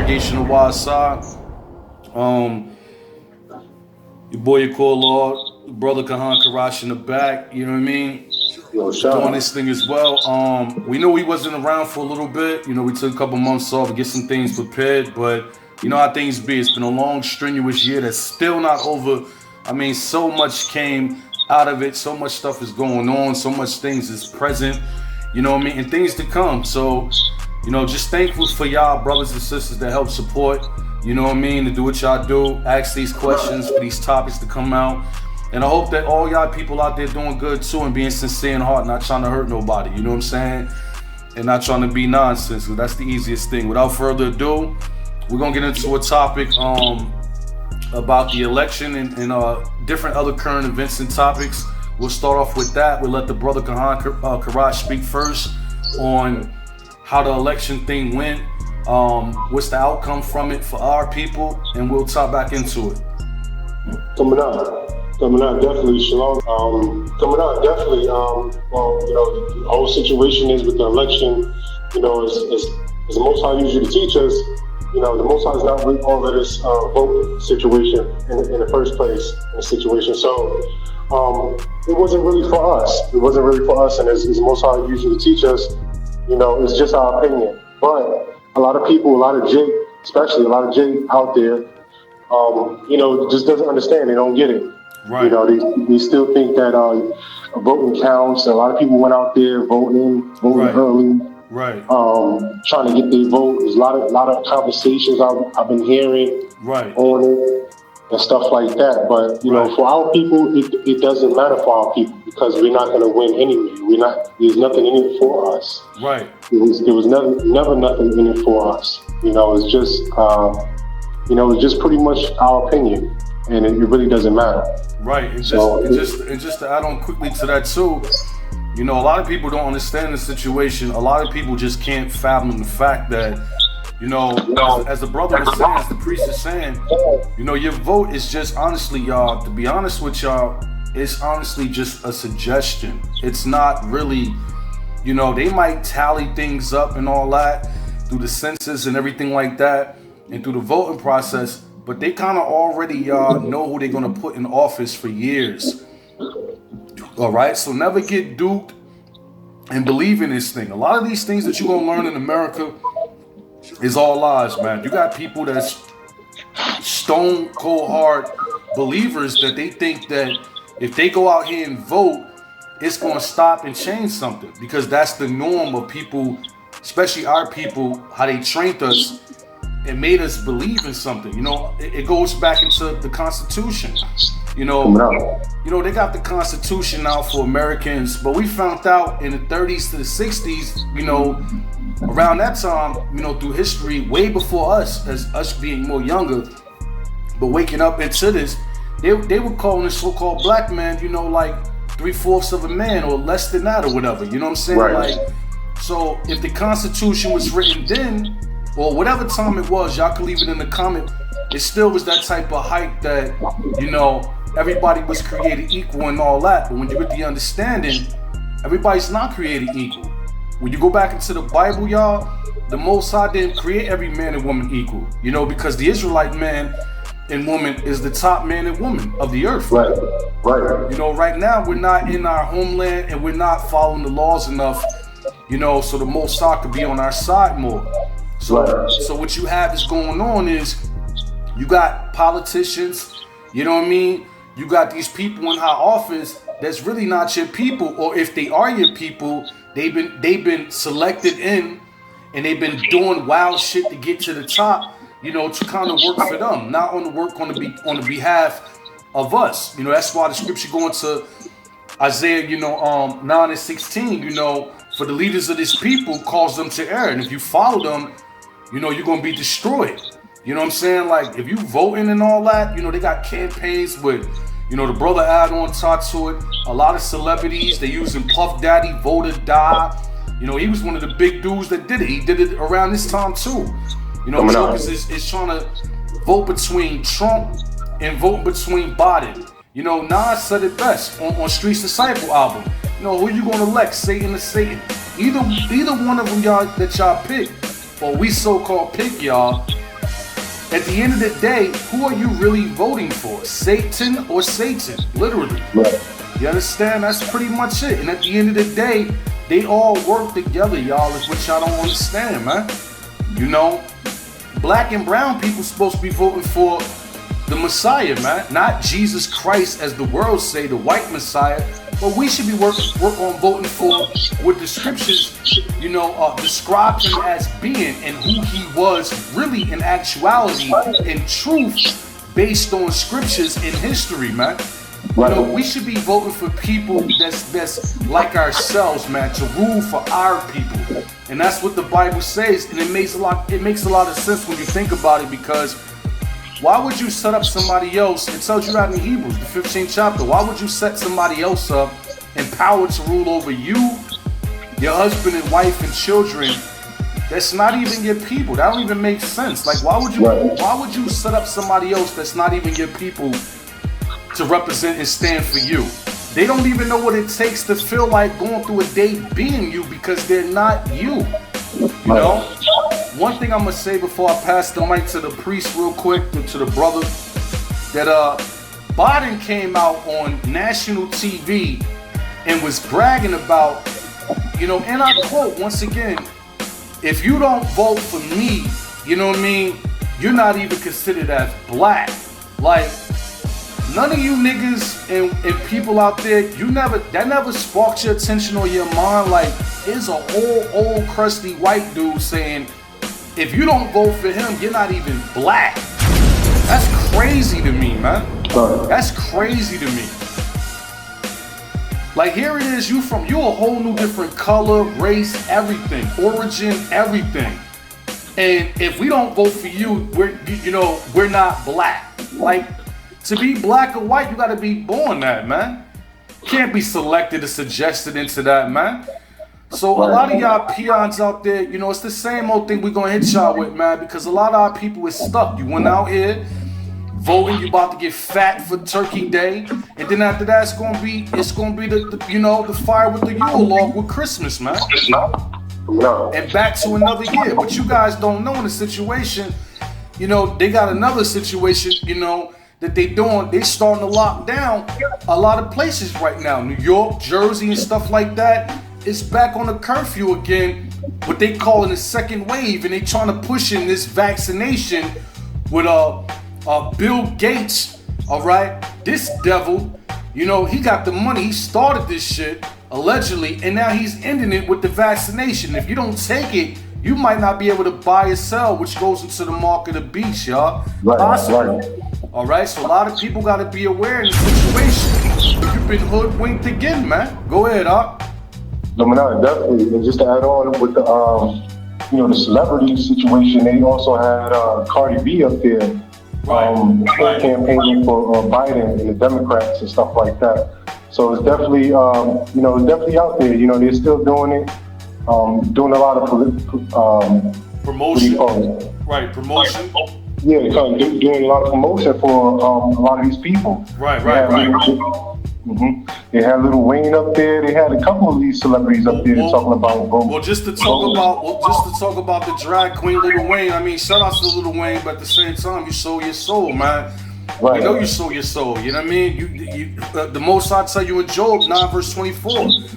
Congregation of Wise Side. Your boy, your call Lord, brother Kahan Karash in the back. You know what I mean? Yo, Doing this thing as well. We know we wasn't around for a little bit. You know, we took a couple months off to get some things prepared, but you know how things be. It's been a long, strenuous year that's still not over. I mean, so much came out of it. So much stuff is going on. So much things is present. You know what I mean? And things to come. So, you know, just thankful for y'all brothers and sisters that help support. You know what I mean? To do what y'all do. Ask these questions for these topics to come out. And I hope that all y'all people out there doing good too and being sincere in heart, not trying to hurt nobody, you know what I'm saying? And not trying to be nonsense, because that's the easiest thing. Without further ado, we're going to get into a topic about the election and different other current events and topics. We'll start off with that. We'll let the brother Kahan Karash speak first on how the election thing went, what's the outcome from it for our people, and we'll talk back into it. Coming out, definitely, Shalom. Coming out, definitely. Well, you know, the whole situation is with the election, you know, as the Most High usually teach us, you know, the Most High is not with all of this vote situation in the first place, in the situation. So, it wasn't really for us. It wasn't really for us, and as the Most High usually teach us, you know, it's just our opinion. But a lot of people, a lot of Jake, especially a lot of Jake out there, you know, just doesn't understand. They don't get it. Right. You know, they still think that voting counts. A lot of people went out there voting right. early, right? Trying to get their vote. There's a lot of conversations I've been hearing right. on it and stuff like that. But you know, for our people, it doesn't matter for our people because we're not going to win anyway. There's nothing in it for us. Right. There was never nothing in it for us. You know, it's just it's just pretty much our opinion. And it really doesn't matter. Right, and just to add on quickly to that too, you know, a lot of people don't understand the situation. A lot of people just can't fathom the fact that, you know, as the brother was saying, as the priest is saying, you know, your vote is just honestly, y'all, to be honest with y'all, it's honestly just a suggestion. It's not really, you know, they might tally things up and all that through the census and everything like that and through the voting process. But they kind of already know who they're going to put in office for years. All right? So never get duped and believe in this thing. A lot of these things that you're going to learn in America is all lies, man. You got people that's stone cold hard believers that they think that if they go out here and vote, it's going to stop and change something. Because that's the norm of people, especially our people, how they trained us. It made us believe in something. You know, it goes back into the Constitution. You know, they got the Constitution now for Americans, but we found out in the 30s to the 60s, you know, around that time, you know, through history, way before us, as us being more younger, but waking up into this, they were calling the so-called black man, you know, like 3/4 of a man or less than that or whatever. You know what I'm saying? Right. Like, so if the Constitution was written then, or whatever time it was, y'all can leave it in the comment. It still was that type of hype that, you know, everybody was created equal and all that. But when you get the understanding, everybody's not created equal. When you go back into the Bible, y'all, the Most High didn't create every man and woman equal. You know, because the Israelite man and woman is the top man and woman of the earth. Right. You know, right now we're not in our homeland and we're not following the laws enough, you know, so the Most High could be on our side more. So what you have is going on is you got politicians, you know what I mean? You got these people in high office that's really not your people, or if they are your people, they've been selected in and they've been doing wild shit to get to the top, you know, to kind of work for them, not on the work on the behalf of us. You know, that's why the scripture going to Isaiah, you know, 9:16, you know, for the leaders of this people cause them to err. And if you follow them, you know, you're going to be destroyed. You know what I'm saying? Like, if you voting and all that, you know, they got campaigns with, you know, the brother add on top to it. A lot of celebrities, they using Puff Daddy, Vote or Die. You know, he was one of the big dudes that did it. He did it around this time too. You know, Trump is trying to vote between Trump and vote between Biden. You know, Nas said it best on Street's Disciple album. You know, who you gonna elect, Satan or Satan? Either one of them y'all that y'all pick, or we so-called pick y'all, at the end of the day, who are you really voting for? Satan or Satan? Literally. Right. You understand? That's pretty much it. And at the end of the day, they all work together, y'all, is what y'all don't understand, man. You know, black and brown people supposed to be voting for the Messiah, man. Not Jesus Christ, as the world say, the white Messiah. But we should be work on voting for what the scriptures, you know, describe him as being and who he was really in actuality and truth based on scriptures and history, man. You know, we should be voting for people that's like ourselves, man, to rule for our people. And that's what the Bible says, and it makes a lot of sense when you think about it, because why would you set up somebody else? It tells you that in Hebrews, the 15th chapter. Why would you set somebody else up, empowered to rule over you, your husband and wife and children? That's not even your people. That don't even make sense. Like, why would you set up somebody else that's not even your people to represent and stand for you? They don't even know what it takes to feel like going through a day being you, because they're not you. You know? One thing I'm gonna say before I pass the mic to the priest real quick, to the brother, that Biden came out on national TV and was bragging about, you know, and I quote once again, if you don't vote for me, you know what I mean, you're not even considered as black. Like, none of you niggas and people out there, that never sparked your attention or your mind. Like, there's a whole old crusty white dude saying, if you don't vote for him, you're not even black. That's crazy to me, man. That's crazy to me. Like, here it is, you a whole new different color, race, everything, origin, everything. And if we don't vote for you, we're not black. Like, to be black or white, you gotta be born that, man. Can't be selected or suggested into that, man. So a lot of y'all peons out there, you know, it's the same old thing we gonna hit y'all with, man, because a lot of our people is stuck. You went out here voting, you about to get fat for Turkey Day, and then after that, it's gonna be the fire with the Yule log with Christmas, man. And back to another year. But you guys don't know in the situation, you know, they got another situation, you know, that they starting to lock down a lot of places right now. New York, Jersey, and stuff like that. It's back on a curfew again, what they calling a second wave, and they trying to push in this vaccination with Bill Gates. All right, this devil, you know, he got the money. He started this shit allegedly, and now he's ending it with the vaccination. If you don't take it, you might not be able to buy or sell, which goes into the mark of the beast, y'all. Right. All right, so a lot of people got to be aware in the situation. You've been hoodwinked again, man. Go ahead, No, definitely. And just to add on with the, the celebrity situation, they also had Cardi B up there, campaigning for Biden and the Democrats and stuff like that. So it's definitely, it's definitely out there. You know, they're still doing it, doing a lot of promotion. Right, promotion. Yeah, doing a lot of promotion for a lot of these people. Right. They had Lil Wayne up there. They had a couple of these celebrities up there talking about. Well, just to talk about the drag queen Lil Wayne. I mean, shout out to Lil Wayne, but at the same time, you sold your soul, man. Right. You know you sold your soul. You know what I mean? You the Most High tell you in Job 9:24.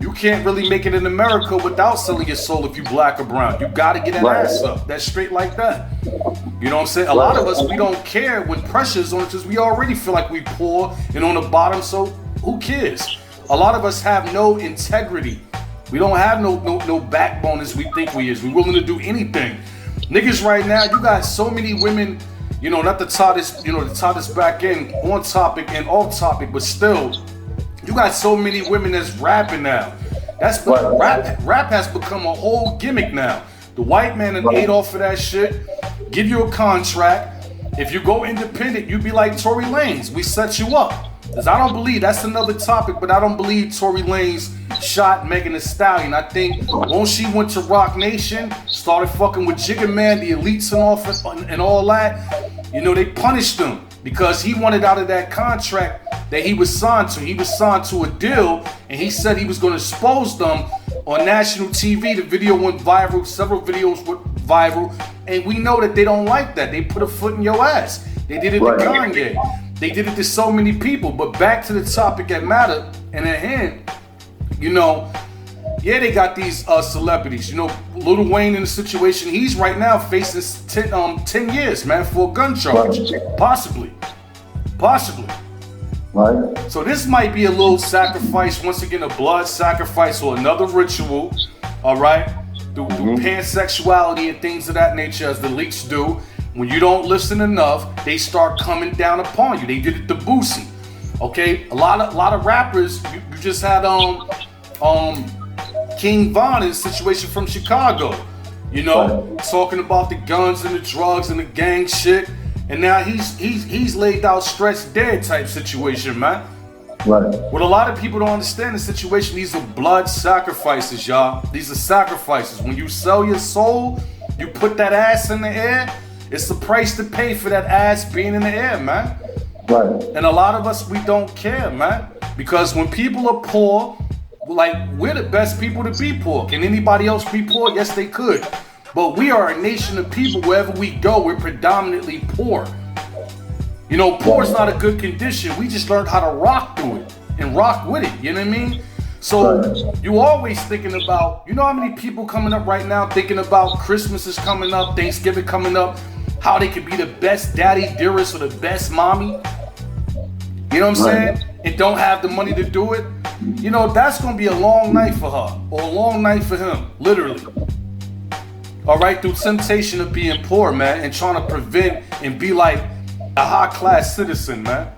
You can't really make it in America without selling your soul if you black or brown. You gotta get that ass up. That's straight like that. You know what I'm saying? A lot of us, we don't care when pressure's on us because we already feel like we poor and on the bottom, so who cares? A lot of us have no integrity. We don't have no backbone as we think we is. We're willing to do anything. Niggas right now, you got so many women, you know, not to tie this back in on topic and off topic, but still, you got so many women that's rapping now. Rap has become a whole gimmick now. The white man and ate off of that shit. Give you a contract. If you go independent, you be like Tory Lanez. We set you up. Because I don't believe, that's another topic, but I don't believe Tory Lanez shot Megan Thee Stallion. I think once she went to Rock Nation, started fucking with Jigga Man, the elites and all that, you know, they punished him because he wanted out of that contract that he was signed to. He was signed to a deal, and he said he was going to expose them on national TV. The video went viral. Several videos went viral, and we know that they don't like that. They put a foot in your ass. They did it to Kanye. They did it to so many people. But back to the topic at matter and at hand, you know, yeah, they got these celebrities. You know, Lil Wayne in the situation he's right now facing 10 years, man, for a gun charge. Possibly. Right. So this might be a little sacrifice, once again, a blood sacrifice or another ritual, all right? Through pansexuality and things of that nature, as the leaks do. When you don't listen enough, they start coming down upon you. They did it to Boosie, okay? A lot of rappers. You just had King Von in a situation from Chicago, you know, talking about the guns and the drugs and the gang shit, and now he's laid out, stretched dead type situation, man. Right. What a lot of people don't understand the situation, these are blood sacrifices, y'all. These are sacrifices. When you sell your soul, you put that ass in the air, it's the price to pay for that ass being in the air, man. Right. And a lot of us, we don't care, man. Because when people are poor, like, we're the best people to be poor. Can anybody else be poor? Yes, they could. But we are a nation of people, wherever we go, we're predominantly poor. You know, poor is not a good condition. We just learned how to rock through it and rock with it, you know what I mean? So you always thinking about, you know how many people coming up right now thinking about Christmas is coming up, Thanksgiving coming up, how they could be the best daddy dearest or the best mommy, you know what I'm saying? And don't have the money to do it. You know, that's gonna be a long night for her or a long night for him, literally. All right, through temptation of being poor, man, and trying to prevent and be like a high-class citizen, man.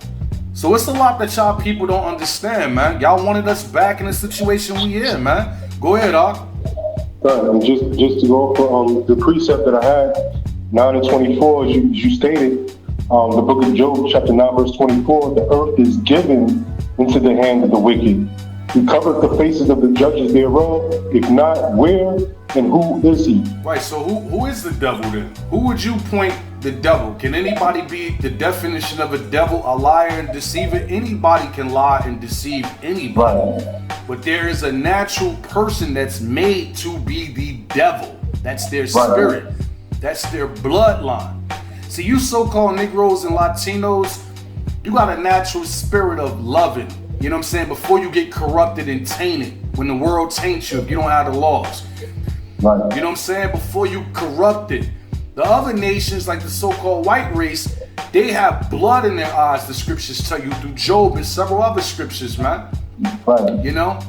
So it's a lot that y'all people don't understand, man. Y'all wanted us back in the situation we in, man. Go ahead, Doc. And just to go for the precept that I had, 9 and 24, as you stated, the book of Job, chapter 9, verse 24, the earth is given into the hand of the wicked. He covered the faces of the judges thereof. If not, where and who is he? Right, so who is the devil then? Who would you point the devil? Can anybody be the definition of a devil, a liar and deceiver? Anybody can lie and deceive anybody. But there is a natural person that's made to be the devil. That's their spirit. That's their bloodline. See, you so-called Negroes and Latinos, you got a natural spirit of loving. You know what I'm saying? Before you get corrupted and tainted, when the world taints you, if you don't have the laws. Right. You know what I'm saying? Before you corrupted. The other nations, like the so-called white race, they have blood in their eyes, the scriptures tell you, through Job and several other scriptures, man. Right. You know?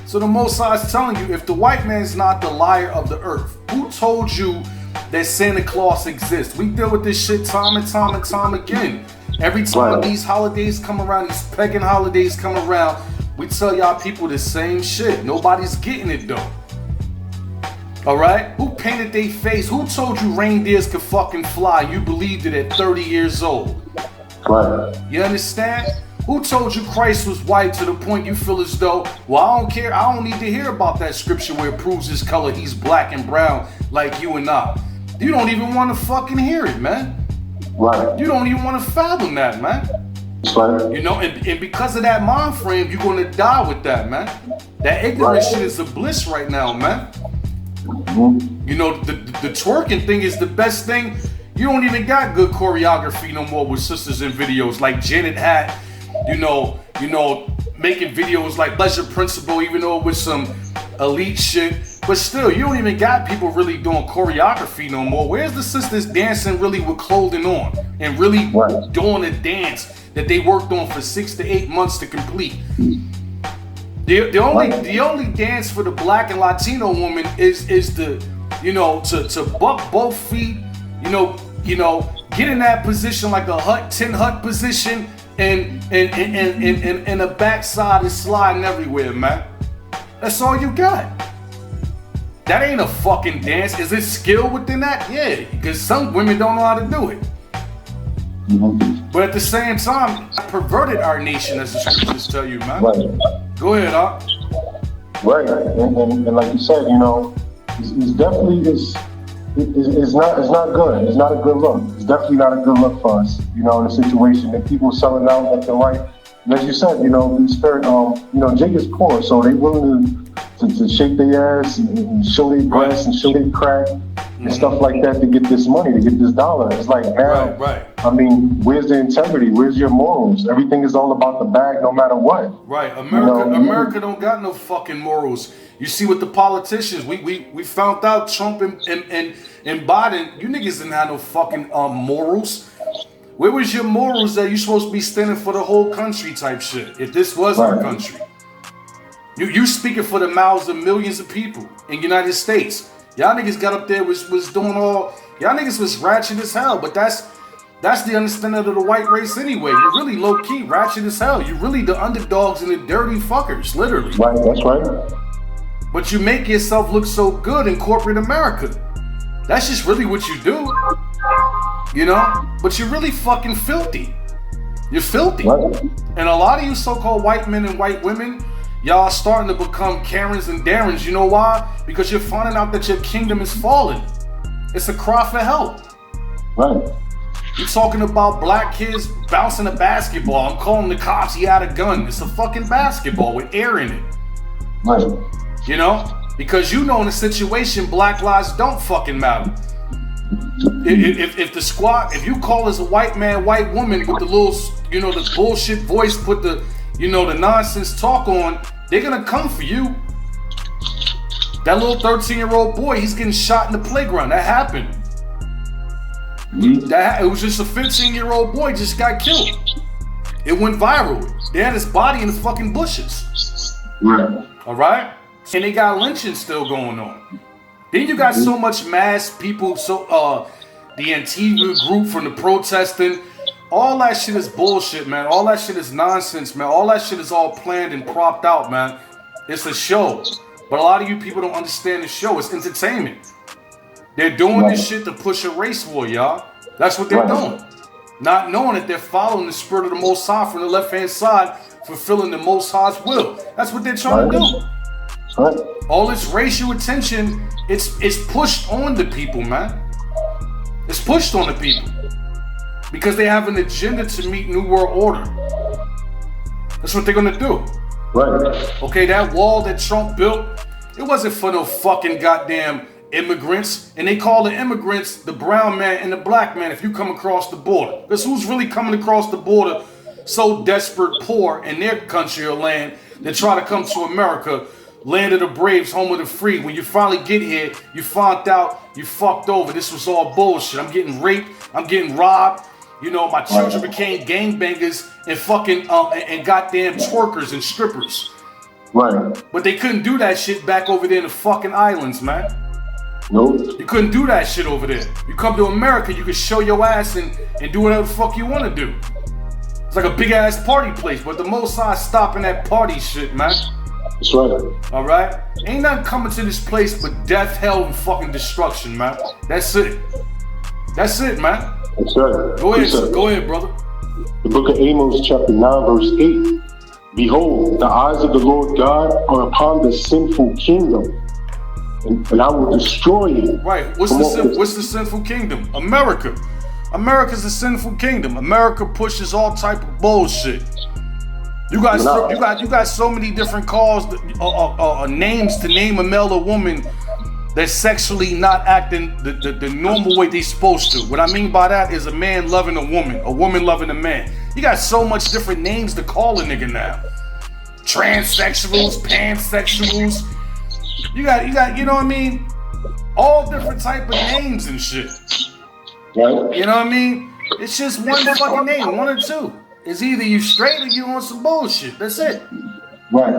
So the Most High is telling you, if the white man's not the liar of the earth, who told you that Santa Claus exists? We deal with this shit time and time again. Every time these holidays come around, these pagan holidays come around, we tell y'all people the same shit. Nobody's getting it though. Alright? Who painted their face? Who told you reindeers could fucking fly? You believed it at 30 years old. Right. You understand? Who told you Christ was white to the point you feel as though, well, I don't care, I don't need to hear about that scripture where it proves his color, he's black and brown like you and I. You don't even want to fucking hear it, man. Right. You don't even want to fathom that, man. Right. You know, and because of that mind frame, you're going to die with that, man. That ignorant shit is a bliss right now, man. You know, the twerking thing is the best thing. You don't even got good choreography no more with sisters in videos like Janet had, you know, making videos like Pleasure Principle, even though it was some elite shit. But still, you don't even got people really doing choreography no more. Where's the sisters dancing really with clothing on and really doing a dance that they worked on for 6 to 8 months to complete? The only dance for the black and Latino woman is the, you know, to buck both feet, you know, get in that position like a tin hut position and the backside is sliding everywhere, man. That's all you got. That ain't a fucking dance. Is it skill within that? Yeah, because some women don't know how to do it. But at the same time, I perverted our nation, as the scriptures tell you, man. Go ahead, Doc. Right, and like you said, you know, it's definitely it's not good. It's not a good look. It's definitely not a good look for us, you know, in a situation that people selling out left and right. And as you said, you know, the spirit, you know, Jake is poor, so they willing to shake their ass and show their breasts and show their crack. and stuff like that to get this money, to get this dollar. It's like, now, right. I mean, where's the integrity? Where's your morals? Everything is all about the bag, no matter what. Right. America don't got no fucking morals. You see with the politicians, we found out Trump and Biden, you niggas didn't have no fucking morals. Where was your morals that you supposed to be standing for the whole country type shit? If this was our country. You speaking for the mouths of millions of people in the United States. Y'all niggas got up there was doing all, y'all niggas was ratchet as hell, but that's the understanding of the white race anyway. You're really low key ratchet as hell. You're really the underdogs and the dirty fuckers, literally. Right, that's right. But you make yourself look so good in corporate America. That's just really what you do. You know? But you're really fucking filthy. You're filthy. Right. And a lot of you so-called white men and white women, y'all are starting to become Karens and Darrens. You know why? Because you're finding out that your kingdom is falling. It's a cry for help. Right. You're talking about black kids bouncing a basketball. I'm calling the cops, he had a gun. It's a fucking basketball with air in it. Right. You know? Because you know in a situation, black lives don't fucking matter. If the squad, if you call as a white man, white woman with the little, you know, the bullshit voice, put the, you know, the nonsense talk on, they're gonna come for you. That little 13-year-old boy, he's getting shot in the playground. That happened. It was just a 15-year-old boy just got killed. It went viral. They had his body in the fucking bushes. Right. All right? And they got lynching still going on. Then you got so much mass people, the Antifa group from the protesting. All that shit is bullshit, man. All that shit is nonsense, man. All that shit is all planned and propped out, man. It's a show. But a lot of you people don't understand the show. It's entertainment. They're doing this shit to push a race war, y'all. That's what they're doing. Not knowing that they're following the spirit of the Most High from the left-hand side, fulfilling the Most High's will. That's what they're trying to do. All this racial attention, it's pushed on the people, man. It's pushed on the people. Because they have an agenda to meet New World Order. That's what they're gonna do. Right. Okay, that wall that Trump built, it wasn't for no fucking goddamn immigrants. And they call the immigrants the brown man and the black man if you come across the border. Because who's really coming across the border so desperate, poor in their country or land that try to come to America, land of the braves, home of the free. When you finally get here, you found out you fucked over. This was all bullshit. I'm getting raped. I'm getting robbed. You know, my children became gangbangers and fucking and goddamn twerkers and strippers. Right. But they couldn't do that shit back over there in the fucking islands, man. Nope. You couldn't do that shit over there. You come to America, you can show your ass and do whatever the fuck you want to do. It's like a big ass party place, but the Most High stopping that party shit, man. That's right. All right? Ain't nothing coming to this place but death, hell, and fucking destruction, man. That's it. That's it, man. That's right. Go ahead, brother. The book of Amos, chapter 9, verse 8. Behold, the eyes of the Lord God are upon the sinful kingdom, and I will destroy it. Right. What's the sinful kingdom? America. America's the sinful kingdom. America pushes all type of bullshit. You got so many different calls, names to name a male or woman that's sexually not acting the normal way they supposed to. What I mean by that is a man loving a woman loving a man. You got so much different names to call a nigga now. Transsexuals, pansexuals. You got, you know what I mean? All different type of names and shit. Right. You know what I mean? It's just one fucking name, one or two. It's either you straight or you on some bullshit. That's it. Right.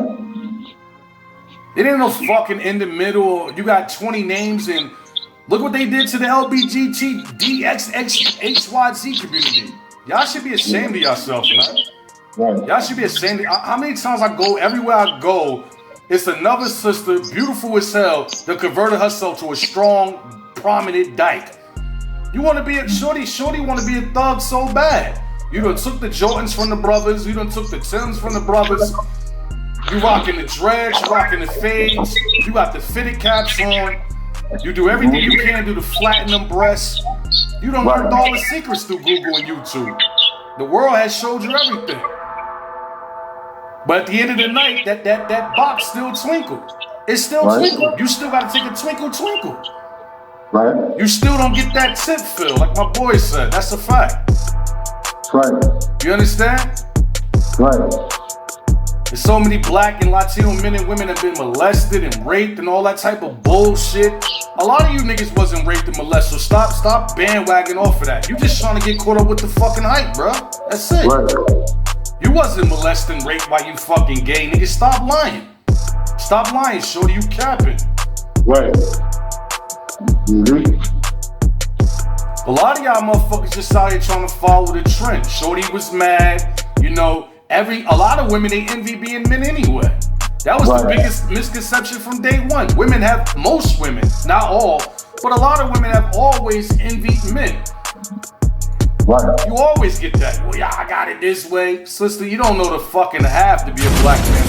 It ain't no fucking in the middle. You got 20 names and look what they did to the LBGTDXXHYZ community. Y'all should be ashamed of yourselves, man. Right. Y'all should be ashamed. How many times I go, everywhere I go, it's another sister, beautiful as hell, that converted herself to a strong, prominent dyke. You want to be a shorty want to be a thug so bad. You done took the Jordans from the brothers. You done took the Timbs from the brothers. You rocking the dreads, you rocking the fades. You got the fitted caps on. You do everything you can do to flatten them breasts. You done learned all the secrets through Google and YouTube. The world has showed you everything. But at the end of the night, that box still twinkled. It still twinkled. You still got to take a twinkle twinkle. Right. You still don't get that tip feel, like my boy said. That's a fact. Right. You understand? Right. There's so many black and Latino men and women have been molested and raped and all that type of bullshit. A lot of you niggas wasn't raped and molested, so stop bandwagging off of that. You just trying to get caught up with the fucking hype, bro. That's it. Right. You wasn't molested and raped while you fucking gay, nigga. Stop lying. Stop lying, shorty. You capping. Right. Mm-hmm. A lot of y'all motherfuckers just out here trying to follow the trend. Shorty was mad, you know. A lot of women, they envy being men anyway. That was the biggest misconception from day one. Most women, not all, but a lot of women have always envied men. Right. You always get that. Well, yeah, I got it this way. Sister, you don't know the fucking half to be a black man